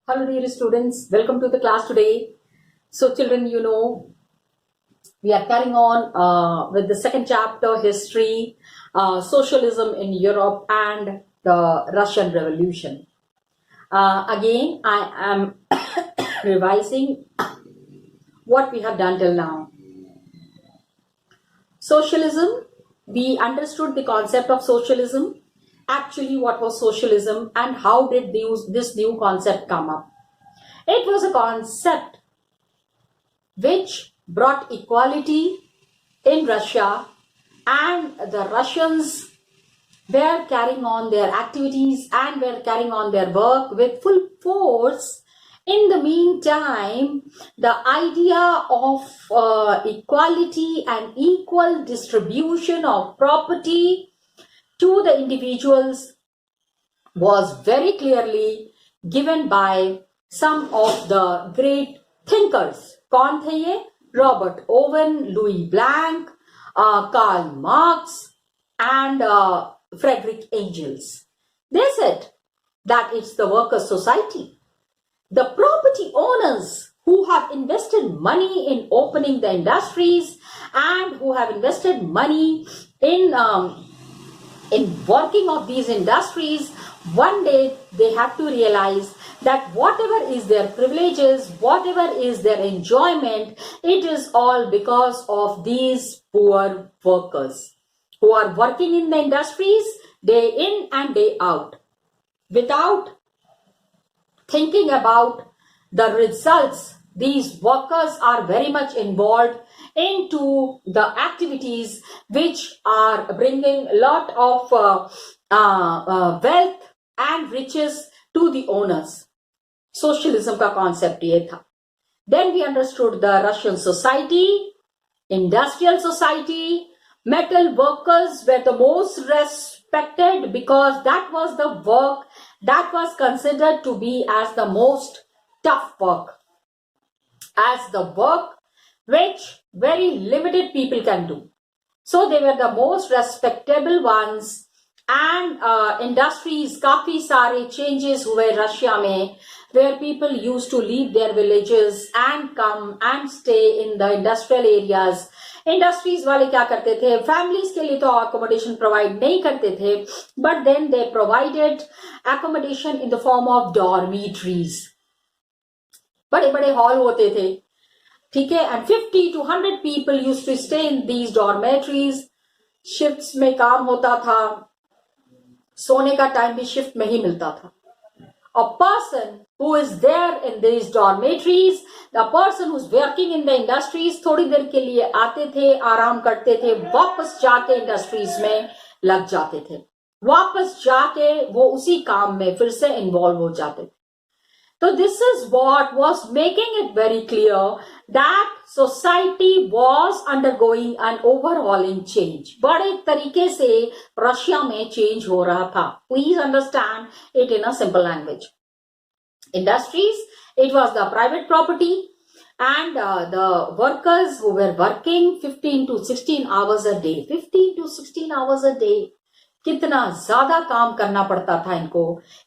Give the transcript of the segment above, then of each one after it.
Hello dear students, welcome to the class today. So children, we are carrying on with the second chapter, history, socialism in Europe and the Russian Revolution. Again, I am revising what we have done till now. Socialism, we understood the concept of socialism. Actually, what was socialism and how did this new concept come up? It was a concept which brought equality in Russia, and the Russians were carrying on their activities and were carrying on their work with full force. In the meantime, the idea of equality and equal distribution of property to the individuals was very clearly given by some of the great thinkers. कौन थे ये? Robert Owen, Louis Blanc, Karl Marx, and Frederick Engels. They said that it's the workers' society. The property owners who have invested money in opening the industries and who have invested money in working of these industries, one day they have to realize that whatever is their privileges, whatever is their enjoyment, it is all because of these poor workers who are working in the industries day in and day out without thinking about the results. These workers are very much involved into the activities which are bringing a lot of wealth and riches to the owners. Socialism का concept ये था. Then we understood the Russian society, industrial society. Metal workers were the most respected because that was the work that was considered to be as the most tough work, as the work which very limited people can do. So they were the most respectable ones. And industries, काफी सारे changes हुए Russia में, where people used to leave their villages and come and stay in the industrial areas. Industries वाले क्या करते थे? Families के लिए तो अकोमोडेशन प्रोवाइड नहीं करते थे, but then they provided accommodation in the form of dormitories. बड़े बड़े हॉल होते थे, ठीक है, and 50 to 100 people used to stay in these dormitories. Shifts में काम होता था, सोने का टाइम भी शिफ्ट में ही मिलता था. A person who is there in these dormitories, the person who's working in the industries, थोड़ी देर के लिए आते थे, आराम करते थे, वापस जाके इंडस्ट्रीज में लग जाते थे, वापस जाके वो उसी काम में फिर से इन्वॉल्व हो जाते थे. So this is what was making it very clear that society was undergoing an overhauling change. बड़े तरीके से रशिया में चेंज हो रहा था. Please understand it in a simple language. Industries, it was the private property, and the workers who were working 15 to 16 hours a day. 15 to 16 hours a day. कितना ज्यादा काम करना पड़ता था इनको,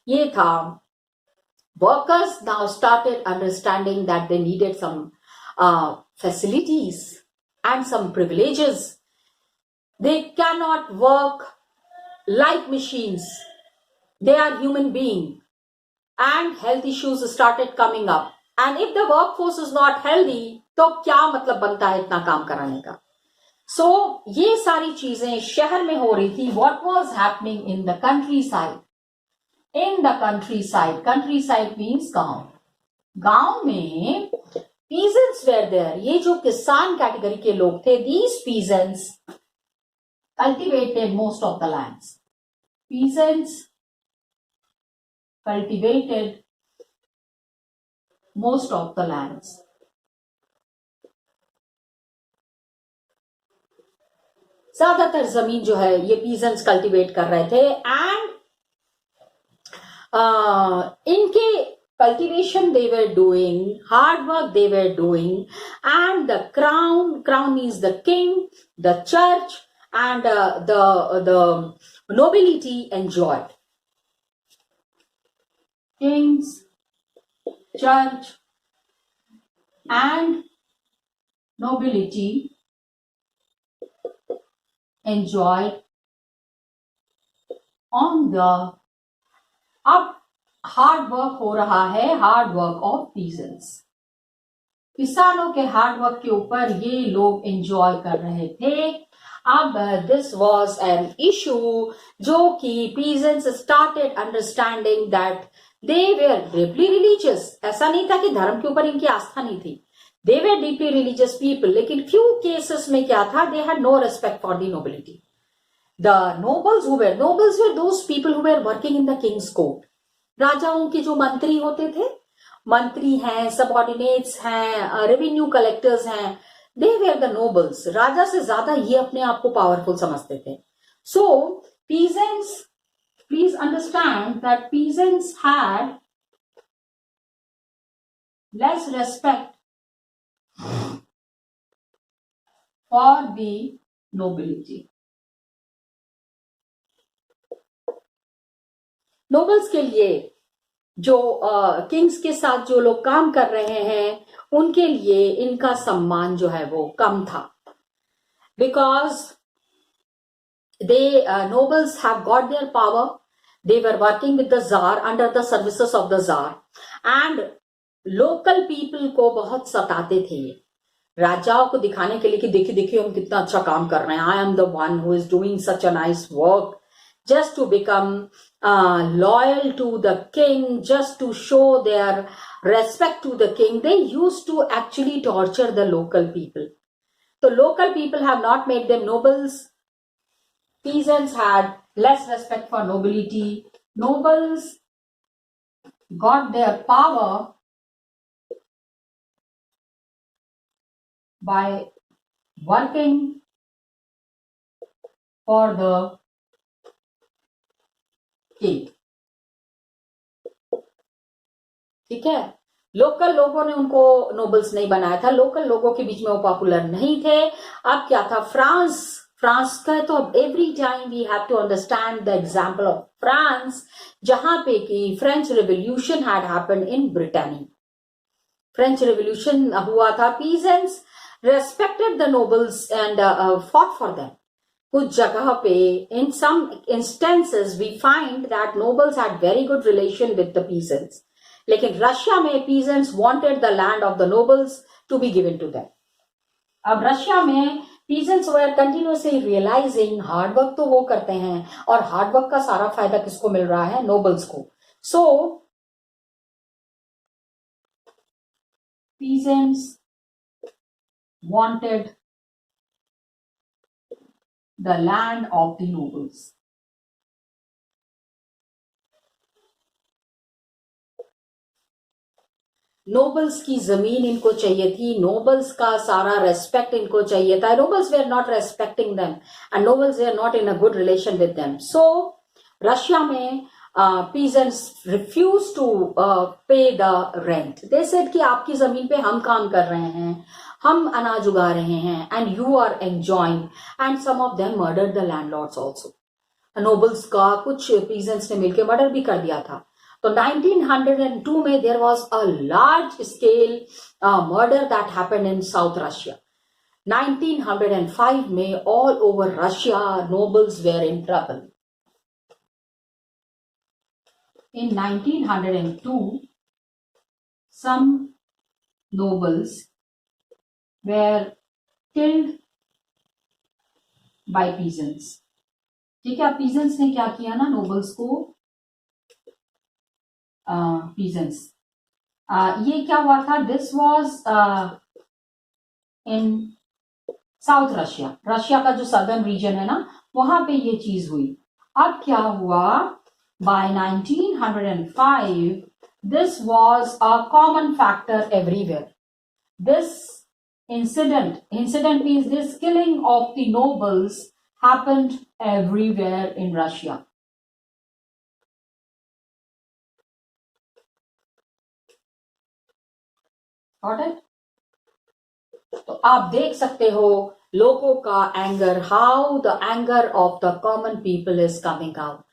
ये था. Workers now started understanding that they needed some facilities and some privileges. They cannot work like machines. They are human beings. And health issues started coming up. And if the workforce is not healthy, तो क्या मतलब बनता है इतना काम कराने का? So ये सारी चीजें शहर में हो रही थी. What was happening in the countryside? In the countryside means गांव. गांव में peasants were there. ये जो किसान कैटेगरी के लोग थे, these peasants cultivated most of the lands. Peasants cultivated most of the lands. ज्यादातर जमीन जो है ये peasants cultivate कर रहे थे, and इनके cultivation they were doing, hard work they were doing, and the crown means the king, the church, and the nobility enjoyed. Kings, church and nobility enjoyed on the, अब hard work हो रहा है, hard work of peasants, किसानों के hard work के ऊपर ये लोग एंजॉय कर रहे थे। अब दिस वॉज एन इशू जो कि peasants started understanding that they were deeply religious. ऐसा नहीं था कि धर्म के ऊपर इनकी आस्था नहीं थी, they were deeply religious people, लेकिन फ्यू केसेस में क्या था, they had no respect for the nobility. The nobles were those people who were working in the king's court. राजाओं के जो मंत्री होते थे, मंत्री हैं, सबऑर्डिनेट्स हैं, रेवेन्यू कलेक्टर्स हैं, they were the nobles. राजा से ज्यादा ये अपने आप को पावरफुल समझते थे। So peasants, please understand that peasants had less respect for the nobility. Nobles के लिए जो किंग्स के साथ जो लोग काम कर रहे हैं उनके लिए इनका सम्मान जो है वो कम था, because they nobles have got their power, they were working with the czar, under the services of the czar, and local people को बहुत सताते थे राजाओं को दिखाने के लिए कि देखिए देखिए हम कितना अच्छा काम कर रहे हैं, I am the one who is doing such a nice work, just to become loyal to the king, just to show their respect to the king. They used to actually torture the local people. So local people have not made them nobles. Peasants had less respect for nobility. Nobles got their power by working for the king. ठीक है, local लोगों ने उनको nobles नहीं बनाया था, local लोगों के बीच में वो पॉपुलर नहीं थे। अब क्या था, फ्रांस का तो अब every time we have to understand the example of France, जहां पे कि French revolution had happened in Britain. French revolution हुआ था, peasants respected the nobles and fought for them. कुछ जगह पे in some instances we find that nobles had very good relation with the peasants, लेकिन Russia में peasants wanted the land of the nobles to be given to them. अब Russia में peasants were continuously realising hard work तो वो करते हैं और hard work का सारा फायदा किसको मिल रहा है, नोबल्स को। So peasants wanted the land of the nobles. Nobles की जमीन इनको चाहिए थी, नोबल्स का सारा रेस्पेक्ट इनको चाहिए था। Nobles were not respecting them and nobles were not in a good relation with them. So Russia में पीजेंट्स रिफ्यूज टू पे द रेंट। दे सेड कि आपकी जमीन पे हम काम कर रहे हैं, हम अनाज उगा रहे हैं, and you are enjoying, and some of them murdered the landlords also. Nobles का कुछ पीजेंट्स ने मिलकर मर्डर भी कर दिया था। तो 1902 में there was a large scale murder that happened in South Russia. 1905 में all over Russia nobles were in trouble. In 1902, some nobles were killed by peasants. ठीक है, peasants ने क्या किया ना, nobles को peasants ये क्या हुआ था, this was in south Russia, Russia का जो सदर्न रीजन है ना, वहां पे ये चीज हुई। अब क्या हुआ, by 1905 this was a common factor everywhere. This incident means this killing of the nobles happened everywhere in Russia. Got it? तो आप देख सकते हो लोगों का anger, how the anger of the common people is coming out.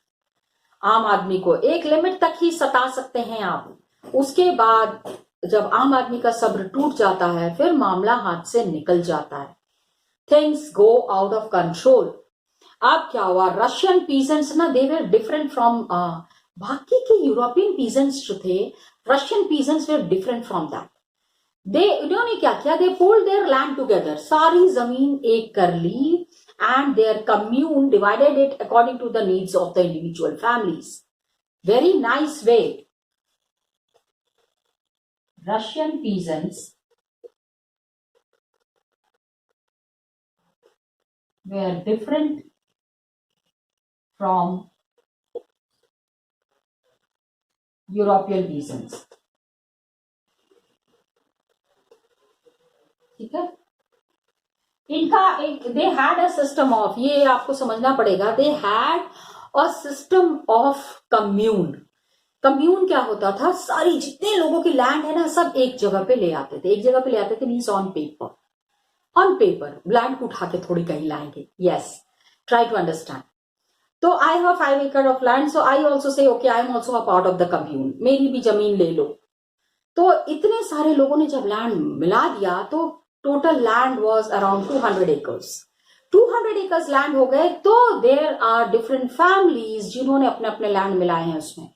आम आदमी को एक लिमिट तक ही सता सकते हैं आप, उसके बाद जब आम आदमी का सब्र टूट जाता है, फिर मामला हाथ से निकल जाता है, things go out of control. अब क्या हुआ, रशियन पीजेंट्स ना, दे वर डिफरेंट फ्रॉम बाकी के यूरोपियन पीजेंट्स जो थे, Russian peasants were different from that. उन्होंने क्या किया, they pulled their land together, सारी जमीन एक कर ली, and their commune divided it according to the needs of the individual families. Very nice way. Russian peasants were different from European peasants. ठीक है, इनका एक they had a system of, ये आपको समझना पड़ेगा, they had a system of commune. Commune क्या होता था, सारी जितने लोगों की लैंड है ना, सब एक जगह पे ले आते थे, एक जगह पे ले आते थे means on paper, on paper land को उठा के थोड़ी कहीं लाएंगे। Yes, try to understand. तो आई हैव 5 एकड़ of land, so I also say okay, I am also a part of the commune, मेरी भी जमीन ले लो। तो इतने सारे लोगों ने जब लैंड मिला दिया, तो total land was around 200 acres. 200 acres land हो गए, तो देयर आर डिफरेंट फैमिलीज जिन्होंने अपने अपने लैंड मिलाए हैं उसमें।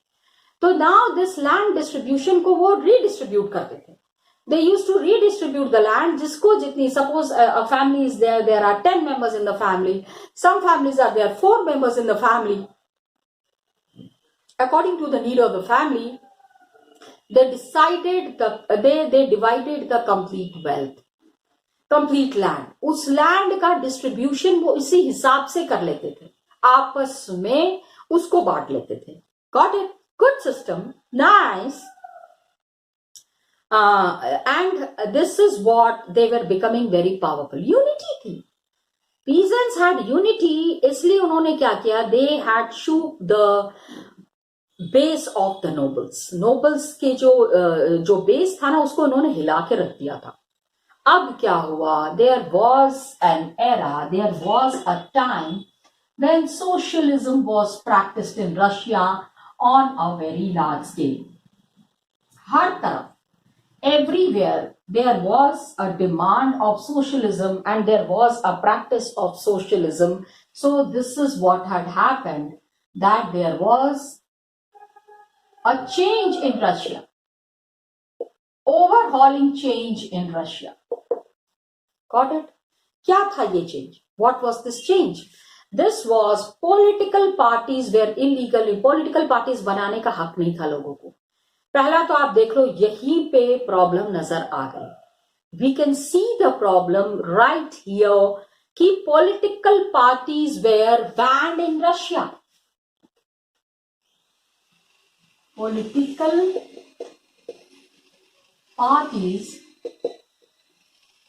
तो नाउ दिस लैंड डिस्ट्रीब्यूशन को वो रीडिस्ट्रीब्यूट करते थे। They use to redistribute the land, जिसको जितनी, suppose a family is there, there are 10 members in the family, some families are there 4 members in the family, according to the need of the family, they decided they divided the complete wealth, complete land। उस land का distribution वो इसी हिसाब से कर लेते थे, आपस में उसको बांट लेते थे। Got it? Good system, nice. and this is what they were becoming very powerful। Unity थी, peasants had unity, इसलिए उन्होंने क्या किया, they had shook the base of the nobles। nobles के जो बेस था ना, उसको उन्होंने हिला के रख दिया था। अब क्या हुआ, there was an era, there was a time when socialism was practiced in Russia on a very large scale। हर तरफ, everywhere there was a demand of socialism and there was a practice of socialism। So this is what had happened, that there was a change in Russia, overhauling change in Russia। Got it? क्या था ये change? What was this change? This was political parties were illegal। political parties बनाने का हक नहीं था लोगों को। पहला तो आप देख लो, यहीं पे प्रॉब्लम नजर आ गई। We can see the problem right here कि political parties were banned in Russia. Political parties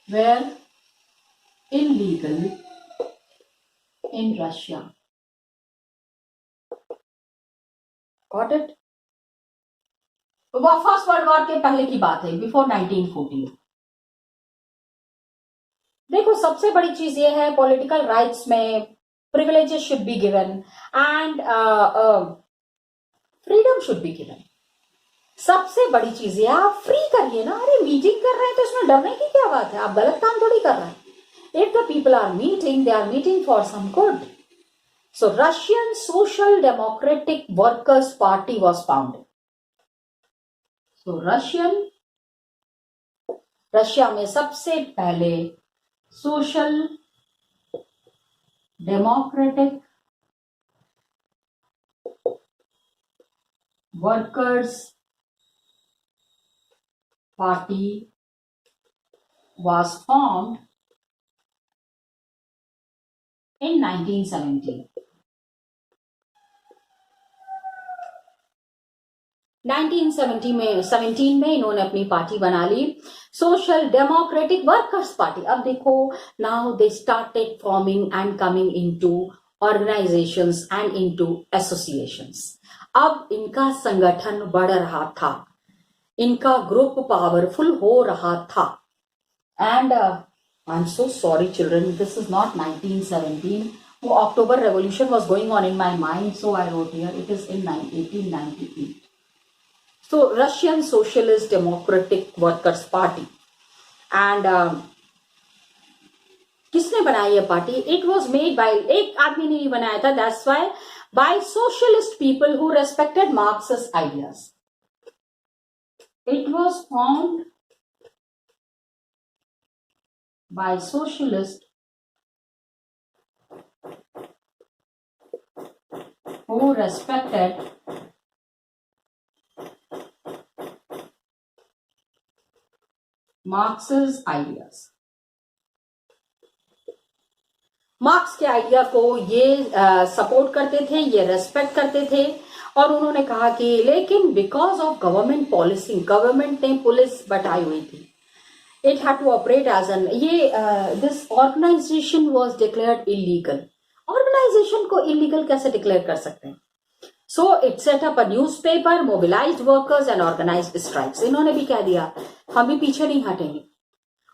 were illegal in Russia. Got it? First world war के पहले की बात है, बिफोर 1914। देखो, सबसे बड़ी चीज ये है, पॉलिटिकल राइट्स में privileges should be given and freedom should be given. सबसे बड़ी चीज ये, आप फ्री करिए ना। अरे मीटिंग कर रहे हैं तो इसमें डरने की क्या बात है, आप गलत काम थोड़ी कर रहे हैं। If the people are meeting, they are meeting for some good. So Russian Social Democratic workers Party was founded. तो रशिया में सबसे पहले Social Democratic workers Party was formed in 1917। 1917 में इन्होंने अपनी पार्टी बना ली, सोशल डेमोक्रेटिक वर्कर्स पार्टी। अब देखो, now they started forming and coming into organisations and into associations. अब इनका संगठन बढ़ रहा था, इनका ग्रुप पावरफुल हो रहा था। And I am so sorry children, this is not 1917। वो October revolution was going on in my mind, so I wrote here it is in 1898। So Russian Socialist Democratic Workers Party, and किसने बनाई ये party? It was made by, एक आदमी ने नहीं बनाया था, that's why by socialist people who respected Marxist ideas. It was formed by socialist who respected Marx's ideas. Marx के आइडिया को ये सपोर्ट करते थे, ये रेस्पेक्ट करते थे, और उन्होंने कहा कि लेकिन because of government policy, government ने पुलिस बैठाई हुई थी, it had to operate as an, ये this organisation was declared illegal. Organisation को इलीगल कैसे डिक्लेयर कर सकते हैं? So it set up a newspaper, mobilised workers and organised strikes. इन्होंने भी कह दिया हम भी पीछे नहीं हटेंगे,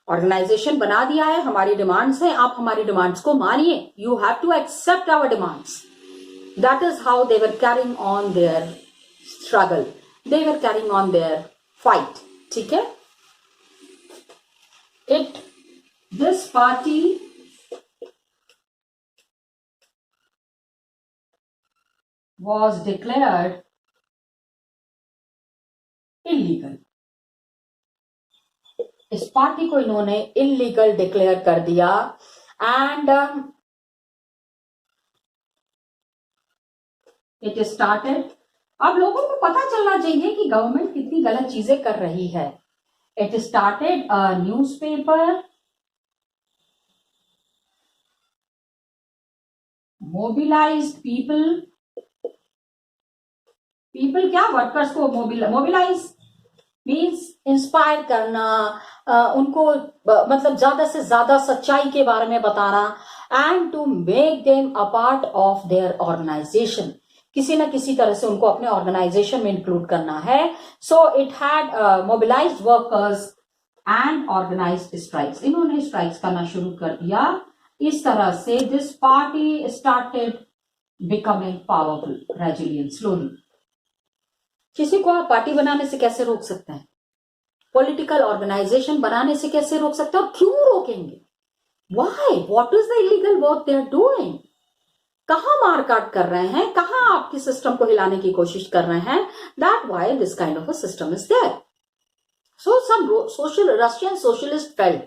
ऑर्गेनाइजेशन बना दिया है, हमारी डिमांड्स हैं, आप हमारी डिमांड्स को मानिए, you have to accept our demands. That is how they were carrying on their struggle, they were carrying on their fight. ठीक है. This party was declared illegal. इस पार्टी को इन्होंने इलीगल डिक्लेयर कर दिया. एंड इट स्टार्टेड, अब लोगों को पता चलना चाहिए कि गवर्नमेंट कितनी गलत चीजें कर रही है. It started a newspaper, mobilised people क्या, वर्कर्स को मोबिलाइज मीन्स इंस्पायर करना, उनको मतलब ज्यादा से ज्यादा सच्चाई के बारे में बताना, and to make them a part of their organisation, किसी ना किसी तरह से उनको अपने ऑर्गेनाइजेशन में इंक्लूड करना है. So it had mobilised workers and organised strikes. इन्होंने स्ट्राइक्स करना शुरू कर दिया. इस तरह से this party started becoming powerful gradually and slowly. किसी को आप पार्टी बनाने से कैसे रोक सकते हैं? पॉलिटिकल ऑर्गेनाइजेशन बनाने से कैसे रोक सकते हैं, और क्यों रोकेंगे? Why? What is the illegal work they are doing? कहां मारकाट कर रहे हैं, कहां आपके सिस्टम को हिलाने की कोशिश कर रहे हैं? That why this kind of a system is there. So some Russian socialist felt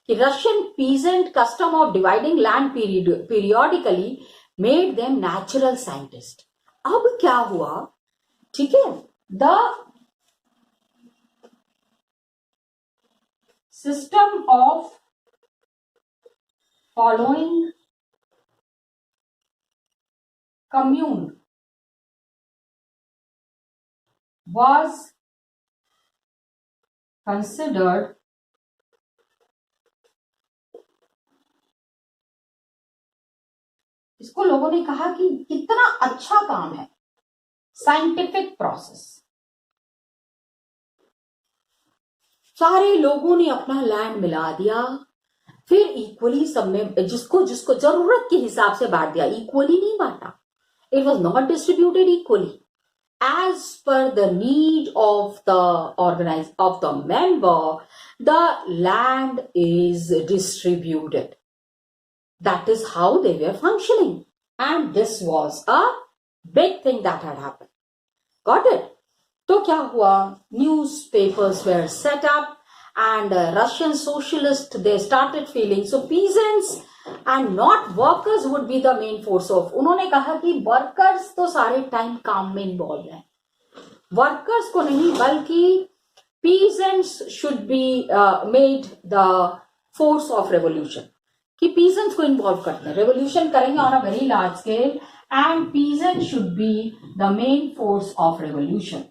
कि Russian peasant custom of dividing land periodically made them natural scientist. अब क्या हुआ? ठीक है. The system of following commune was considered इसको लोगों ने कहा कि कितना अच्छा काम है, साइंटिफिक प्रोसेस. सारे लोगों ने अपना लैंड मिला दिया, फिर इक्वली सब में जिसको जिसको जरूरत के हिसाब से बांट दिया. इक्वली नहीं बांटा, it was not distributed equally. As per the need of the member, the land is distributed. That is how they were functioning, and this was a big thing that had happened. Got it? तो क्या हुआ? Newspapers were set up, and Russian socialists, they started feeling so peasants and not workers would be the main force of. उन्होंने कहा कि workers तो सारे time काम में इन्वॉल्व हैं, वर्कर्स को नहीं बल्कि peasants should be made the force of revolution. कि peasants को इन्वॉल्व करते हैं, रेवोल्यूशन करेंगे on a very large scale, and peasants should be the main force of revolution.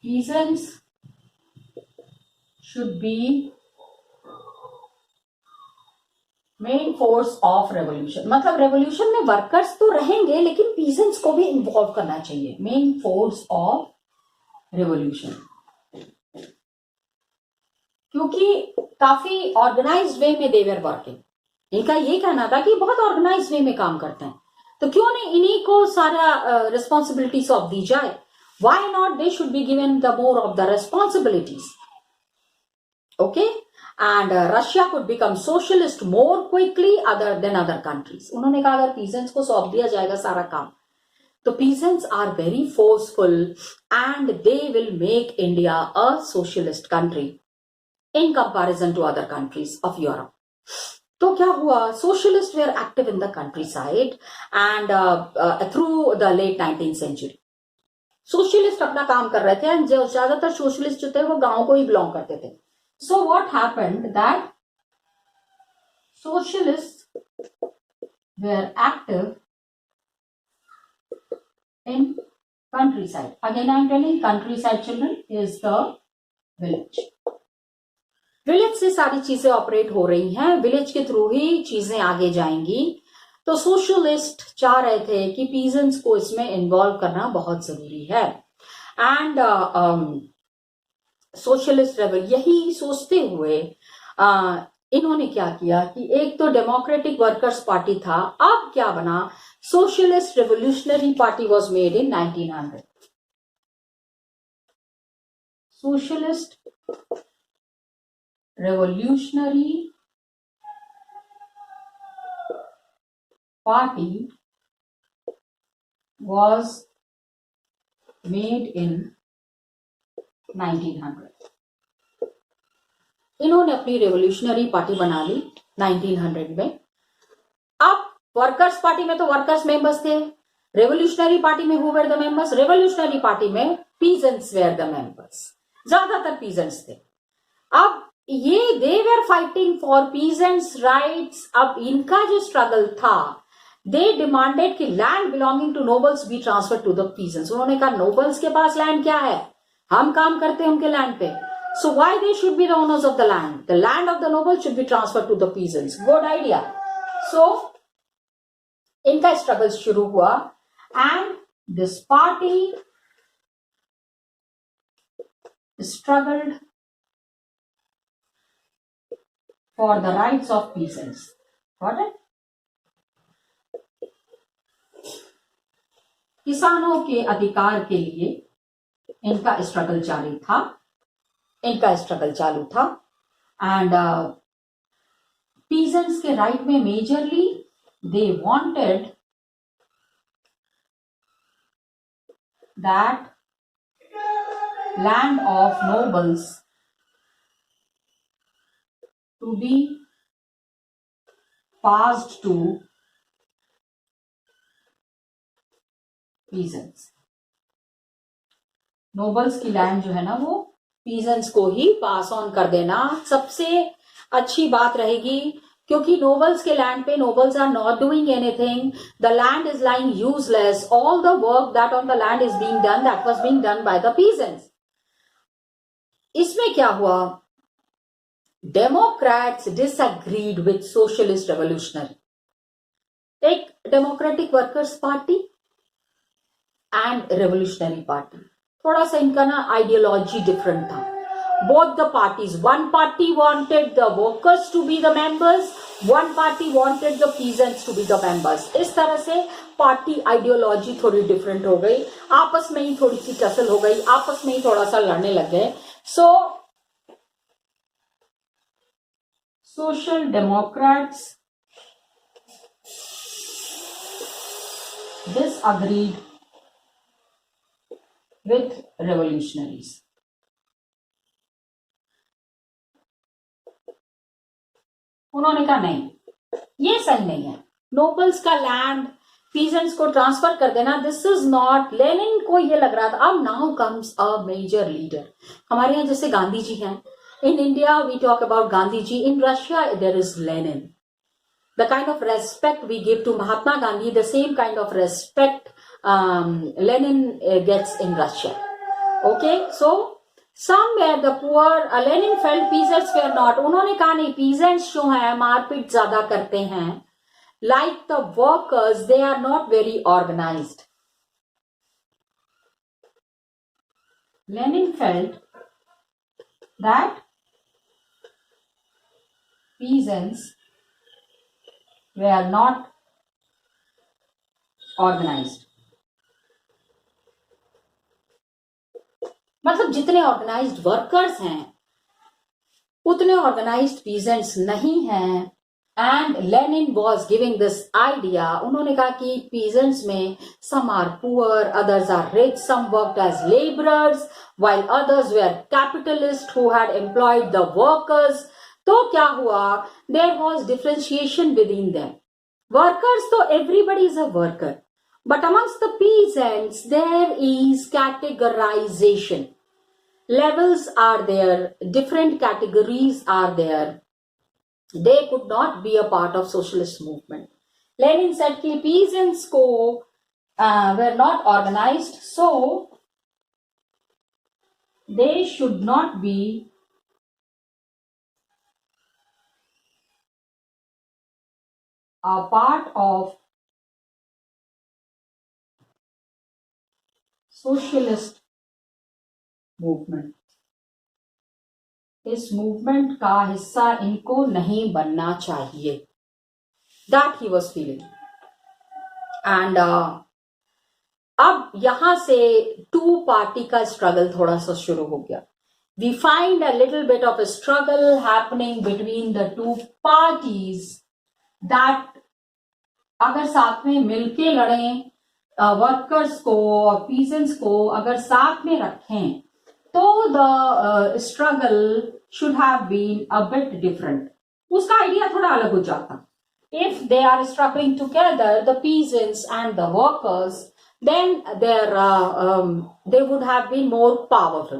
Peasants should be main force of revolution. मतलब revolution में workers तो रहेंगे लेकिन पीजेंट्स को भी इन्वॉल्व करना चाहिए. Main force of revolution. क्योंकि काफी ऑर्गेनाइज्ड वे में देवर वर्किंग। इनका ये कहना था कि बहुत ऑर्गेनाइज्ड वे में काम करते हैं, तो क्यों नहीं इन्हीं को सारा रिस्पॉन्सिबिलिटी सौंप दी जाए। Why not they should be given the more of the responsibilities. Okay, and Russia could become socialist more quickly other than other countries. उन्होंने कहा अगर पीजेंट्स को सौंप दिया जाएगा सारा काम, तो peasants are very forceful and they will make India a socialist country in comparison to other countries of Europe. तो क्या हुआ, socialists were active in the countryside and through the late 19th century. Socialist अपना काम कर रहे थे and जो ज्यादातर socialist जो थे वो गांव को ही belong करते थे. So what happened that socialists were active in countryside. Again, I am telling countryside children is the village. Village से सारी चीजें ऑपरेट हो रही हैं, विलेज के थ्रू ही चीजें आगे जाएंगी। तो सोशलिस्ट चाह रहे थे कि पीजेंट्स को इसमें इन्वॉल्व करना बहुत जरूरी है। एंड सोशलिस्ट रेबल यही सोचते हुए इन्होंने क्या किया कि एक तो डेमोक्रेटिक वर्कर्स पार्टी था, अब क्या बना, Socialist Revolutionary Party was made in 1900. Socialist Revolutionary Party was made in 1900. इन्होंने अपनी रेवोल्यूशनरी पार्टी बना ली 1900 में। अब वर्कर्स पार्टी में तो वर्कर्स मेंबर्स थे, रेवोल्यूशनरी पार्टी में who were the members, revolutionary party में पीजेंट्स वेर द मेंबर्स, ज्यादातर पीजेंट्स थे। अब ये they were fighting for peasants rights. अब इनका जो स्ट्रगल था, दे डिमांडेड कि land belonging to nobles be transfer to the peasants. उन्होंने कहा नोबल्स के पास लैंड क्या है, हम काम करते हैं उनके लैंड पे, so why they should be the owners of the land of the nobles should be transfer to the peasants. Good idea. So इनका स्ट्रगल शुरू हुआ and this party struggled for the rights of peasants. Got it? किसानों के अधिकार के लिए इनका struggle चालू था एंड पीजेंट्स के राइट में majorly they wanted that land of nobles to be passed to peasants. Nobles की लैंड जो है ना वो पीजेंट्स को ही पास ऑन कर देना सबसे अच्छी बात रहेगी, क्योंकि नोबल्स के लैंड पे nobles are not doing anything, the land is lying useless, all the work that on the land is being done that was being done by the peasants. इसमें क्या हुआ, democrats disagreed with socialist revolutionary, एक democratic workers party and revolutionary party, थोड़ा सा इनका ना ideology different था। Both the parties, one party wanted the workers to be the members, one party wanted the peasants to be the members. इस तरह से party ideology थोड़ी different हो गई, आपस में ही थोड़ी सी टसल हो गई, आपस में ही थोड़ा सा लड़ने लग गए। So social democrats disagreed with revolutionaries. उन्होंने कहा नहीं, ये सही नहीं है, नोबल्स का लैंड पीजेंट्स को ट्रांसफर कर देना, दिस इज नॉट। लेनिन को ये लग रहा था, अब now comes a major leader. हमारे यहाँ जैसे गांधी जी हैं, in India we talk about Gandhi ji, in Russia there is Lenin. The kind of respect we give to Mahatma Gandhi, the same kind of respect Lenin gets in Russia. Okay, so somewhere the poor Lenin felt peasants were not, उन्होंने कहा नहीं, peasants जो है मारपीट ज्यादा करते हैं, like the workers they are not very organized. Lenin felt that peasants were not organized. मतलब जितने ऑर्गेनाइज्ड वर्कर्स हैं उतने ऑर्गेनाइज्ड पीजेंट्स नहीं हैं. And Lenin was giving this idea. उन्होंने कहा कि पीजेंट्स में some are poor, others are rich, some worked as labourers while others were capitalists who had employed the workers. तो क्या हुआ? There was differentiation within them. Workers, तो everybody is a worker, but amongst the peasants there is categorization. Levels are there, different categories are there. They could not be a part of socialist movement. Lenin said कि peasants को were not organized, so they should not be a part of socialist movement. इस movement का हिस्सा इनको नहीं बनना चाहिए. That he was feeling. And अब यहां से टू पार्टी का स्ट्रगल थोड़ा सा शुरू हो गया. We find a little bit of a struggle happening between the two parties that अगर साथ में मिलके लड़ें, वर्कर्स को और पीजेंट्स को अगर साथ में रखें तो the struggle should have been a bit different. उसका आइडिया थोड़ा अलग हो जाता. If they are struggling together the peasants and the workers, then they would have been more powerful.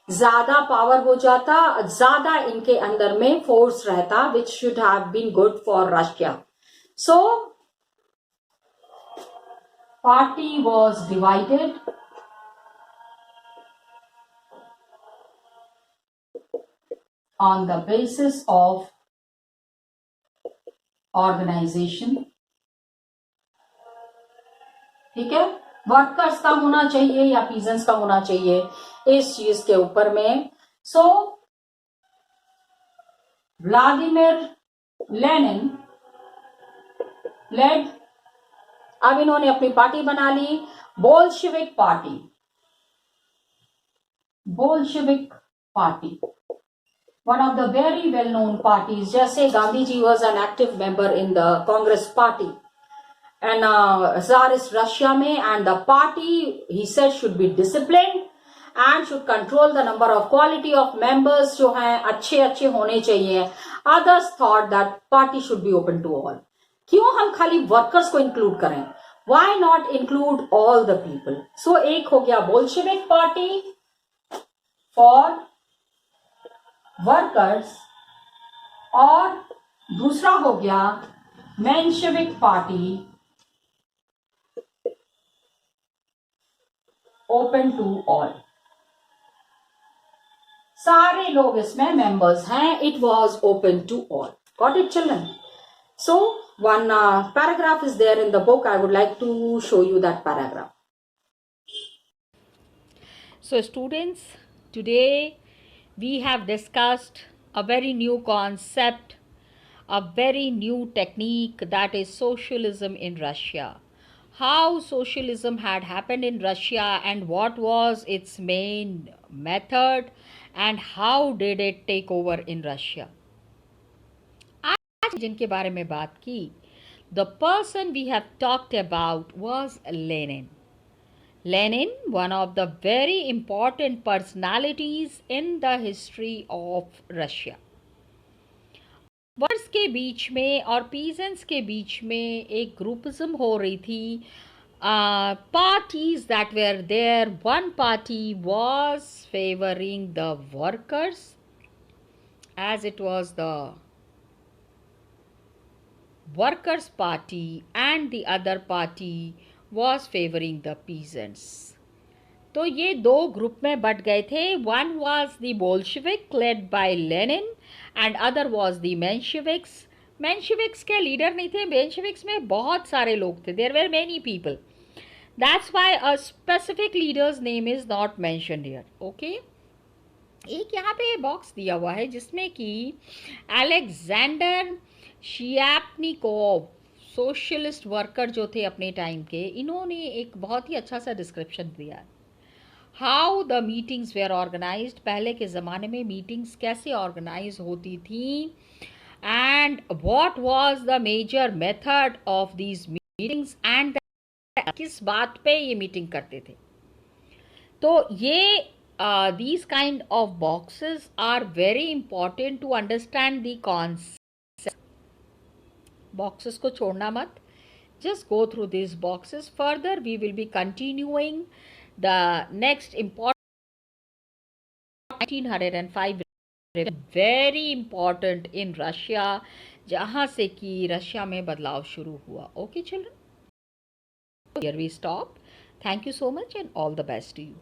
ज्यादा पावर हो जाता, ज्यादा इनके अंदर में फोर्स रहता, which should have been good for Russia. So party was divided on the basis of organization. ठीक है, वर्कर्स का होना चाहिए या पीजेंट्स का होना चाहिए इस चीज के ऊपर में. So Vladimir Lenin led. अब इन्होंने अपनी पार्टी बना ली, Bolshevik party. Bolshevik party, one of the very well known parties. जैसे Gandhi ji was an active member in the Congress party and Tsarist Russia में, and the party he said should be disciplined and should control the number of quality of members जो हैं अच्छे अच्छे होने चाहिए. Others thought that party should be open to all. क्यों हम खाली वर्कर्स को इंक्लूड करें? Why not include all the people? So एक हो गया बोल्शेविक पार्टी for वर्कर्स और दूसरा हो गया Menshevik party open to all. सारे लोग इसमें मेंबर्स हैं. It was open to all. Got it children? So one paragraph is there in the book. I would like to show you that paragraph. So students, today we have discussed a very new concept, a very new technique, that is socialism in Russia. How socialism had happened in Russia and what was its main method and how did it take over in Russia. आज जिनके बारे में बात की, the person we have talked about was Lenin. Lenin, one of the very important personalities in the history of Russia. Workers के बीच में और peasants के बीच में एक ग्रुपिज्म हो रही थी. Parties that were there, one party was favouring the workers as it was the workers party and the other party was favoring the peasants. तो ये दो ग्रुप में बट गए थे. One was the Bolshevik led by Lenin and other was the Mensheviks. Mensheviks के leader नहीं थे, मेंशेविक्स में बहुत सारे लोग थे. There were many people. That's why a specific leader's name is not mentioned here. Okay, एक यहाँ पे बॉक्स दिया हुआ है जिसमें कि अलेक्जेंडर शियापनिकोव, सोशलिस्ट वर्कर जो थे अपने टाइम के, इन्होंने एक बहुत ही अच्छा सा डिस्क्रिप्शन दिया है। How the meetings were organised, पहले के ज़माने में मीटिंग्स कैसे ऑर्गेनाइज होती थी, and what was the major method of these meetings, and किस बात पे ये मीटिंग करते थे। तो ये these kind of boxes are very important to understand the concept. Boxes को छोड़ना मत, just go through these boxes. Further we will be continuing the next important 1905, very important in Russia, जहाँ से कि रशिया में बदलाव शुरू हुआ। Okay children, here we stop. Thank you so much and all the best to you.